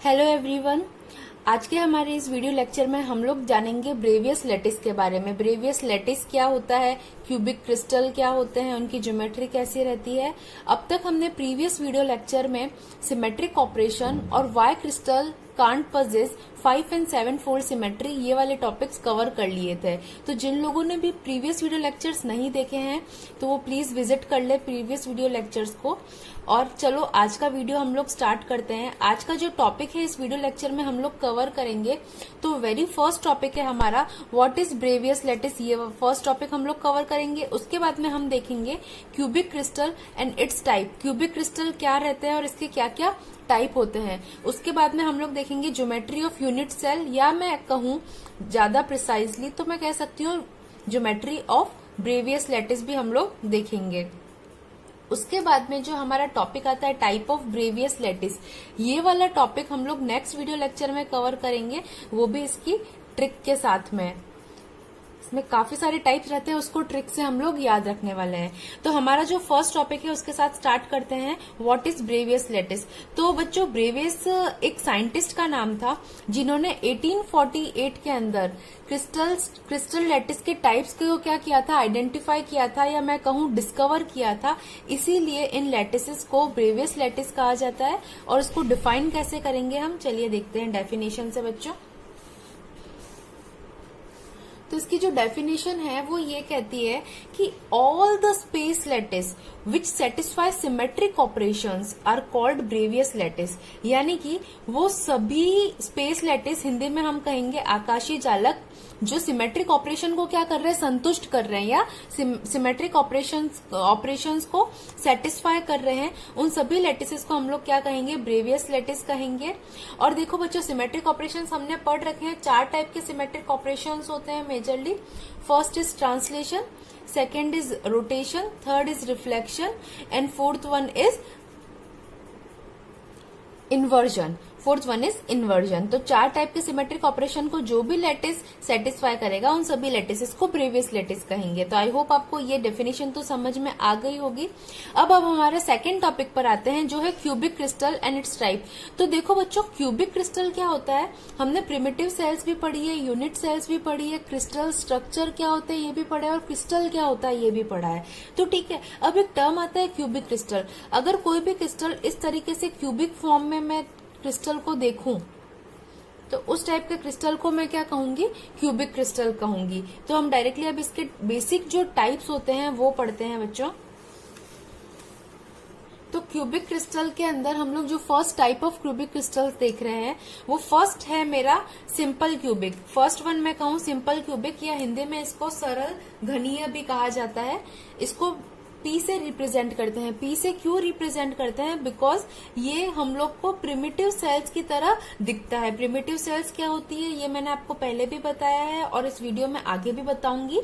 Hello everyone. आज के हमारे इस वीडियो लेक्चर में हम लोग जानेंगे ब्रेवियस लैटिस के बारे में। ब्रेवियस लैटिस क्या होता है, क्यूबिक क्रिस्टल क्या होते हैं, उनकी ज्योमेट्री कैसी रहती है। अब तक हमने प्रीवियस वीडियो लेक्चर में सिमेट्रिक ऑपरेशन और why crystal can't possess 5 and 7 fold symmetry ये वाले टॉपिक्स कवर कर लिए थे। तो जिन लोगों ने भी प्रीवियस वीडियो लेक्चर्स नहीं देखे हैं तो वो प्लीज विजिट कर ले प्रीवियस वीडियो लेक्चर्स को। और चलो आज का वीडियो हम लोग स्टार्ट करते हैं। आज का जो टॉपिक है इस वीडियो लेक्चर में हम लोग कवर करेंगे। तो वेरी फर्स्ट टॉपिक है हमारा व्हाट इज ब्रेवियस लैटिस, ये फर्स्ट टॉपिक हम लोग कवर करेंगे। उसके बाद में हम देखेंगे cubic crystal and it's type, cubic crystal क्या रहते हैं और इसके क्या क्या टाइप होते हैं। उसके बाद में हम लोग देखेंगे ज्योमेट्री ऑफ यूनिट सेल, या मैं कहूं ज्यादा प्रिसाइजली तो मैं कह सकती हूँ ज्योमेट्री ऑफ ब्रेवियस लैटिस भी हम लोग देखेंगे। उसके बाद में जो हमारा टॉपिक आता है टाइप ऑफ ब्रेवियस लैटिस, ये वाला टॉपिक हम लोग नेक्स्ट वीडियो लेक्चर में कवर करेंगे, वो भी इसकी ट्रिक के साथ में। इसमें काफी सारे टाइप्स रहते हैं, उसको ट्रिक से हम लोग याद रखने वाले हैं। तो हमारा जो फर्स्ट टॉपिक है उसके साथ स्टार्ट करते हैं। What is bravais lattice. तो बच्चों ब्रेवियस एक साइंटिस्ट का नाम था जिन्होंने 1848 के अंदर क्रिस्टल लैटिस के टाइप्स को क्या किया था, आइडेंटिफाई किया था, या मैं कहूं डिस्कवर किया था। इसीलिए इन लैटिसेस को ब्रेवियस लैटिस कहा जाता है। और इसको डिफाइन कैसे करेंगे हम, चलिए देखते हैं डेफिनेशन से बच्चों। तो इसकी जो डेफिनेशन है वो ये कहती है कि all the space lattice which satisfy symmetric operations are called bravais lattice. यानी कि वो सभी स्पेस लैटिस, हिंदी में हम कहेंगे आकाशीय जालक, जो सिमेट्रिक ऑपरेशन को क्या कर रहे हैं, संतुष्ट कर रहे हैं, या सिमेट्रिक ऑपरेशंस को सेटिस्फाई कर रहे हैं, उन सभी लैटिसेस को हम लोग क्या कहेंगे, ब्रेवियस लैटिस कहेंगे। और देखो बच्चों सिमेट्रिक ऑपरेशंस हमने पढ़ रखे हैं। 4 टाइप के सिमेट्रिक ऑपरेशंस होते हैं majorly. First is translation, second is rotation, third is reflection and fourth one is inversion. तो 4 टाइप के सिमेट्रिक ऑपरेशन को जो भी लैटिस सेटिस्फाई करेगा उन सभी लैटिसेस को ब्रेवियस लैटिस कहेंगे। तो आई होप आपको ये डेफिनेशन तो समझ में आ गई होगी। अब हमारे सेकंड टॉपिक पर आते हैं जो है cubic crystal and it's type. तो देखो बच्चों क्यूबिक क्रिस्टल क्या होता है, हमने प्रिमिटिव सेल्स भी पढ़ी है, यूनिट सेल्स भी पढ़ी है, क्रिस्टल स्ट्रक्चर क्या होता है ये भी पढ़ा है, और क्रिस्टल क्या होता है ये भी पढ़ा है। तो ठीक है, अब एक टर्म आता है क्यूबिक क्रिस्टल। अगर कोई भी क्रिस्टल इस तरीके से क्यूबिक फॉर्म में मैं क्रिस्टल को देखूं तो उस टाइप के क्रिस्टल को मैं क्या कहूंगी, क्यूबिक क्रिस्टल कहूंगी। तो हम डायरेक्टली अब इसके बेसिक जो टाइप्स होते हैं वो पढ़ते हैं बच्चों। तो क्यूबिक क्रिस्टल के अंदर हम लोग जो first type of cubic crystal देख रहे हैं वो फर्स्ट है मेरा सिंपल क्यूबिक। फर्स्ट वन मैं कहूं सिंपल क्यूबिक, या हिंदी में इसको सरल घनीय भी कहा जाता है। इसको पी से रिप्रेजेंट करते हैं। पी से क्यों रिप्रेजेंट करते हैं, बिकॉज ये हम लोग को प्रिमिटिव सेल्स की तरह दिखता है। प्रिमिटिव सेल्स क्या होती है ये मैंने आपको पहले भी बताया है और इस वीडियो में आगे भी बताऊंगी।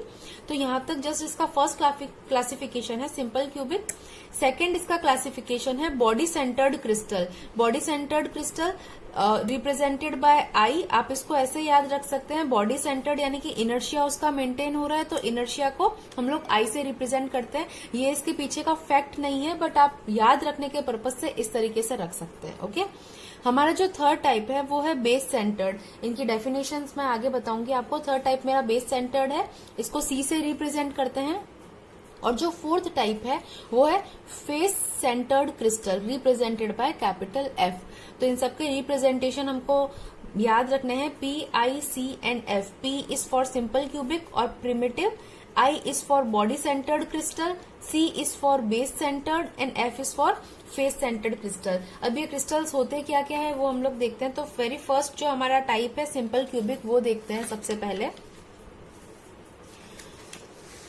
तो यहाँ तक जस्ट इसका फर्स्ट क्लासिफिकेशन है सिंपल क्यूबिक। सेकेंड इसका क्लासिफिकेशन है body centred crystal. Body centred crystal represented by I, आप इसको ऐसे याद रख सकते हैं, बॉडी सेंटर्ड यानी कि इनर्शिया उसका मेंटेन हो रहा है, तो इनर्शिया को हम लोग आई से रिप्रेजेंट करते हैं। ये इसके पीछे का फैक्ट नहीं है, बट आप याद रखने के पर्पज से इस तरीके से रख सकते हैं। ओके, हमारा जो थर्ड टाइप है वो है बेस सेंटर्ड। इनकी डेफिनेशंस मैं आगे बताऊंगी आपको। थर्ड टाइप मेरा बेस सेंटर्ड है, इसको सी से रिप्रेजेंट करते हैं। और जो फोर्थ टाइप है वो है face centred crystal represented by capital F. तो इन सबके रिप्रेजेंटेशन हमको याद रखने हैं, P I C and F. P is for simple cubic और primitive, I is for body centred crystal, C is for base centred and F is for face centred crystal. अब ये क्रिस्टल्स होते क्या क्या है वो हम लोग देखते हैं। तो वेरी फर्स्ट जो हमारा टाइप है सिंपल क्यूबिक वो देखते हैं सबसे पहले।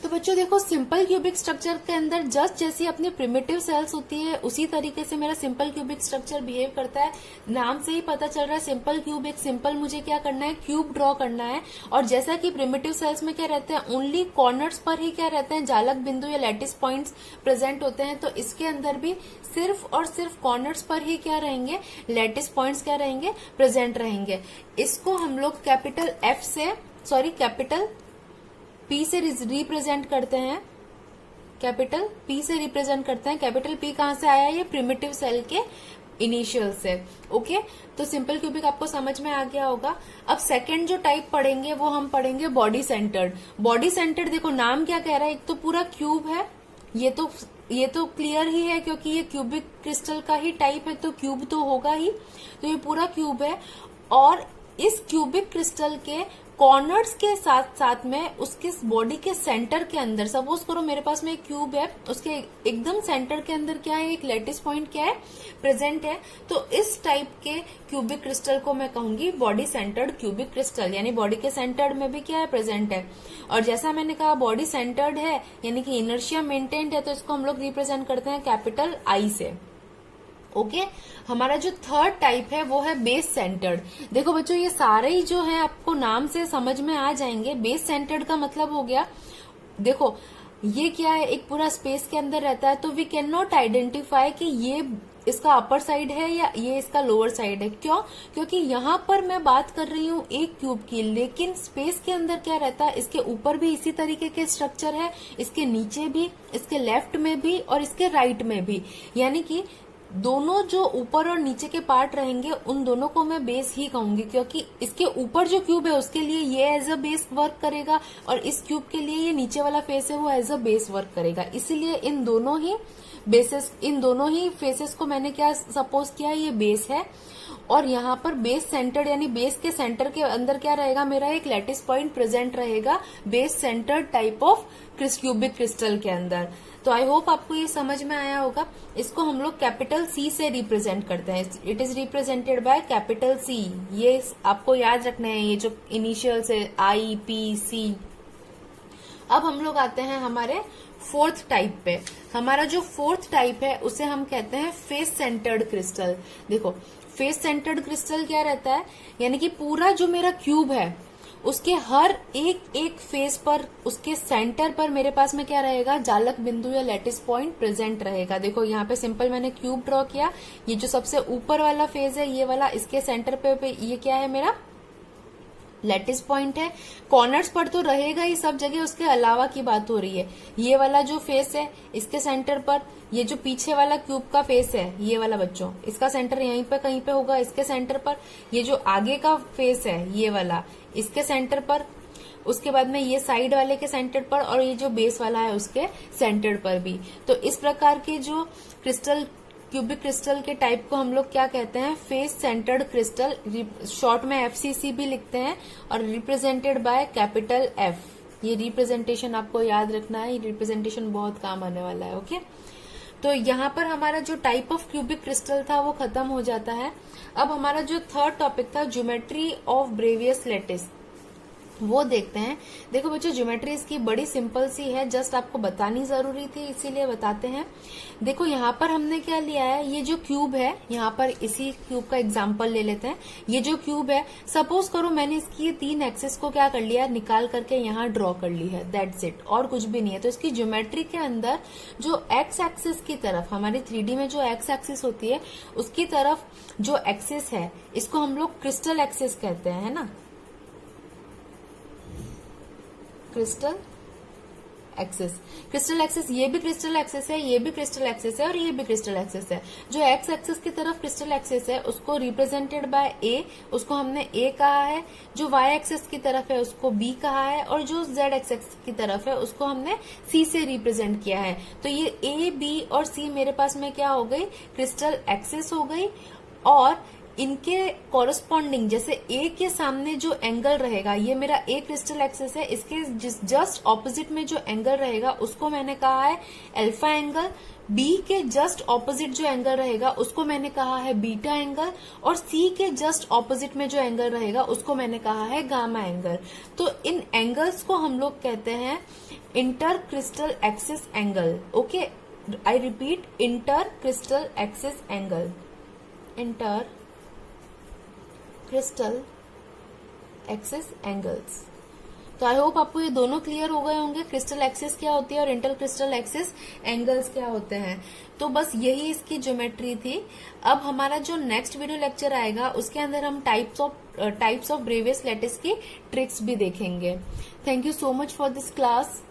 तो बच्चों देखो सिंपल क्यूबिक स्ट्रक्चर के अंदर जस्ट जैसी अपनी प्रिमिटिव सेल्स होती है उसी तरीके से मेरा सिंपल क्यूबिक स्ट्रक्चर बिहेव करता है। नाम से ही पता चल रहा है सिंपल क्यूबिक, सिंपल मुझे क्या करना है, क्यूब ड्रॉ करना है। और जैसा कि प्रिमिटिव सेल्स में क्या रहते हैं, ओनली कॉर्नर्स पर ही क्या रहते हैं, जालक बिंदु या लैटिस पॉइंट्स प्रेजेंट होते हैं। तो इसके अंदर भी सिर्फ और सिर्फ कॉर्नर्स पर ही क्या रहेंगे, लैटिस पॉइंट्स क्या रहेंगे, प्रेजेंट रहेंगे। इसको हम लोग कैपिटल पी से रिप्रेजेंट करते हैं। कैपिटल पी से रिप्रेजेंट करते हैं। कैपिटल पी कहां से आया, ये प्रिमिटिव सेल के इनिशियल्स है। ओके, तो सिंपल क्यूबिक आपको समझ में आ गया होगा। अब सेकंड जो टाइप पढ़ेंगे वो हम पढ़ेंगे बॉडी सेंटर्ड। बॉडी सेंटर्ड देखो नाम क्या कह रहा है, एक तो पूरा क्यूब है, ये तो क्लियर ही है क्योंकि ये क्यूबिक क्रिस्टल का ही टाइप है, तो क्यूब तो होगा ही। तो ये पूरा क्यूब है और इस क्यूबिक क्रिस्टल के कॉर्नर्स के साथ साथ में उसके बॉडी के सेंटर के अंदर, सपोज करो मेरे पास में एक क्यूब है, उसके एकदम सेंटर के अंदर क्या है, एक लैटिस पॉइंट क्या है, प्रेजेंट है। तो इस टाइप के क्यूबिक क्रिस्टल को मैं कहूंगी बॉडी सेंटर्ड क्यूबिक क्रिस्टल, यानी बॉडी के सेंटर्ड में भी क्या है, प्रेजेंट है। और जैसा मैंने कहा बॉडी सेंटर्ड है यानी कि इनर्शिया मेंटेन्ड है, तो इसको हम लोग रिप्रेजेंट करते हैं कैपिटल आई से। ओके, हमारा जो थर्ड टाइप है वो है बेस सेंटर्ड। देखो बच्चों ये सारे ही जो है आपको नाम से समझ में आ जाएंगे। बेस सेंटर्ड का मतलब हो गया, देखो ये क्या है, एक पूरा स्पेस के अंदर रहता है, तो वी कैन नॉट आइडेंटिफाई कि ये इसका अपर साइड है या ये इसका लोअर साइड है। क्यों? क्योंकि यहाँ पर मैं बात कर रही हूँ एक क्यूब की, लेकिन स्पेस के अंदर क्या रहता है, इसके ऊपर भी इसी तरीके के स्ट्रक्चर है, इसके नीचे भी, इसके लेफ्ट में भी और इसके राइट में भी। यानी कि दोनों जो ऊपर और नीचे के पार्ट रहेंगे उन दोनों को मैं बेस ही कहूंगी, क्योंकि इसके ऊपर जो क्यूब है उसके लिए ये एज अ बेस वर्क करेगा और इस क्यूब के लिए ये नीचे वाला फेस है वो एज अ बेस वर्क करेगा। इसीलिए इन दोनों ही फेसेस को मैंने क्या सपोज किया, ये बेस है। और यहाँ पर बेस सेंटर्ड यानी बेस के सेंटर के अंदर क्या रहेगा, मेरा एक लैटिस पॉइंट प्रेजेंट रहेगा base centred type of cubic crystal के अंदर। तो आई होप आपको ये समझ में आया होगा। इसको हम लोग कैपिटल सी से रिप्रेजेंट करते हैं, it is represented by capital C. ये आपको याद रखना है, ये जो इनिशियल्स है आई पी सी। अब हम लोग आते हैं हमारे फोर्थ टाइप पे। हमारा जो फोर्थ टाइप है उसे हम कहते हैं फेस सेंटर्ड क्रिस्टल। देखो फेस सेंटर्ड क्रिस्टल क्या रहता है, यानी कि पूरा जो मेरा क्यूब है उसके हर एक फेस पर, उसके सेंटर पर मेरे पास में क्या रहेगा, जालक बिंदु या लैटिस पॉइंट प्रेजेंट रहेगा। देखो यहाँ पे सिंपल मैंने क्यूब ड्रॉ किया, ये जो सबसे ऊपर वाला फेस है ये वाला, इसके सेंटर पे ये क्या है, मेरा लैटिस पॉइंट है। कॉर्नर्स पर तो रहेगा ही सब जगह, उसके अलावा की बात हो रही है। ये वाला जो फेस है इसके सेंटर पर, ये जो पीछे वाला क्यूब का फेस है ये वाला बच्चों, इसका सेंटर यहीं पे कहीं पे होगा, इसके सेंटर पर। ये जो आगे का फेस है ये वाला, इसके सेंटर पर। उसके बाद में ये साइड वाले के सेंटर पर, और ये जो बेस वाला है उसके सेंटर पर भी। तो इस प्रकार के जो क्रिस्टल, क्यूबिक क्रिस्टल के टाइप को हम लोग क्या कहते हैं, फेस सेंटर्ड क्रिस्टल, शॉर्ट में एफसीसी भी लिखते हैं, और रिप्रेजेंटेड बाय कैपिटल एफ। ये रिप्रेजेंटेशन आपको याद रखना है, ये रिप्रेजेंटेशन बहुत काम आने वाला है। ओके, तो यहाँ पर हमारा जो टाइप ऑफ क्यूबिक क्रिस्टल था वो खत्म हो जाता है। अब हमारा जो थर्ड टॉपिक था ज्योमेट्री ऑफ ब्रेवियस लैटिस, वो देखते हैं। देखो बच्चों ज्योमेट्री इसकी बड़ी सिंपल सी है, जस्ट आपको बतानी जरूरी थी इसीलिए बताते हैं। देखो यहाँ पर हमने क्या लिया है, ये जो क्यूब है, यहाँ पर इसी क्यूब का एग्जांपल ले लेते हैं। ये जो क्यूब है, सपोज करो मैंने इसकी 3 एक्सिस को क्या कर लिया, निकाल करके यहाँ ड्रॉ कर ली है, दैट्स इट, और कुछ भी नहीं है। तो इसकी ज्योमेट्री के अंदर जो एक्स एक्सिस की तरफ, हमारी 3D में जो एक्स एक्सिस होती है उसकी तरफ जो एक्सिस है इसको हम लोग क्रिस्टल एक्सिस कहते हैं, है ना, क्रिस्टल एक्सिस। क्रिस्टल एक्सिस, ये भी क्रिस्टल एक्सिस है, ये भी क्रिस्टल एक्सिस है और ये भी क्रिस्टल एक्सिस है। जो एक्स एक्सिस की तरफ क्रिस्टल एक्सिस है उसको रिप्रेजेंटेड बाय ए, उसको हमने ए कहा है। जो वाई एक्सिस की तरफ है उसको बी कहा है, और जो जेड एक्सिस की तरफ है उसको हमने सी से रिप्रेजेंट किया है। तो ये ए, बी और सी मेरे पास में क्या हो गई, क्रिस्टल एक्सिस हो गई। और इनके कॉरस्पॉन्डिंग, जैसे ए के सामने जो एंगल रहेगा, ये मेरा ए क्रिस्टल एक्सिस है, इसके जस्ट ऑपोजिट में जो एंगल रहेगा उसको मैंने कहा है अल्फा एंगल। बी के जस्ट ऑपोजिट जो एंगल रहेगा उसको मैंने कहा है बीटा एंगल, और सी के जस्ट ऑपोजिट में जो एंगल रहेगा उसको मैंने कहा है गामा एंगल। तो इन एंगल्स को हम लोग कहते हैं inter crystal axis angle. Okay, I repeat, inter crystal axis angle, inter crystal axis angles. तो आई होप आपको ये दोनों क्लियर हो गए होंगे, क्रिस्टल एक्सिस क्या होती है और इंटर क्रिस्टल एक्सिस एंगल्स क्या होते हैं। तो बस यही इसकी ज्योमेट्री थी। अब हमारा जो नेक्स्ट वीडियो लेक्चर आएगा उसके अंदर हम टाइप्स ऑफ ब्रेवियस लैटिस की ट्रिक्स भी देखेंगे। Thank you so much for this class.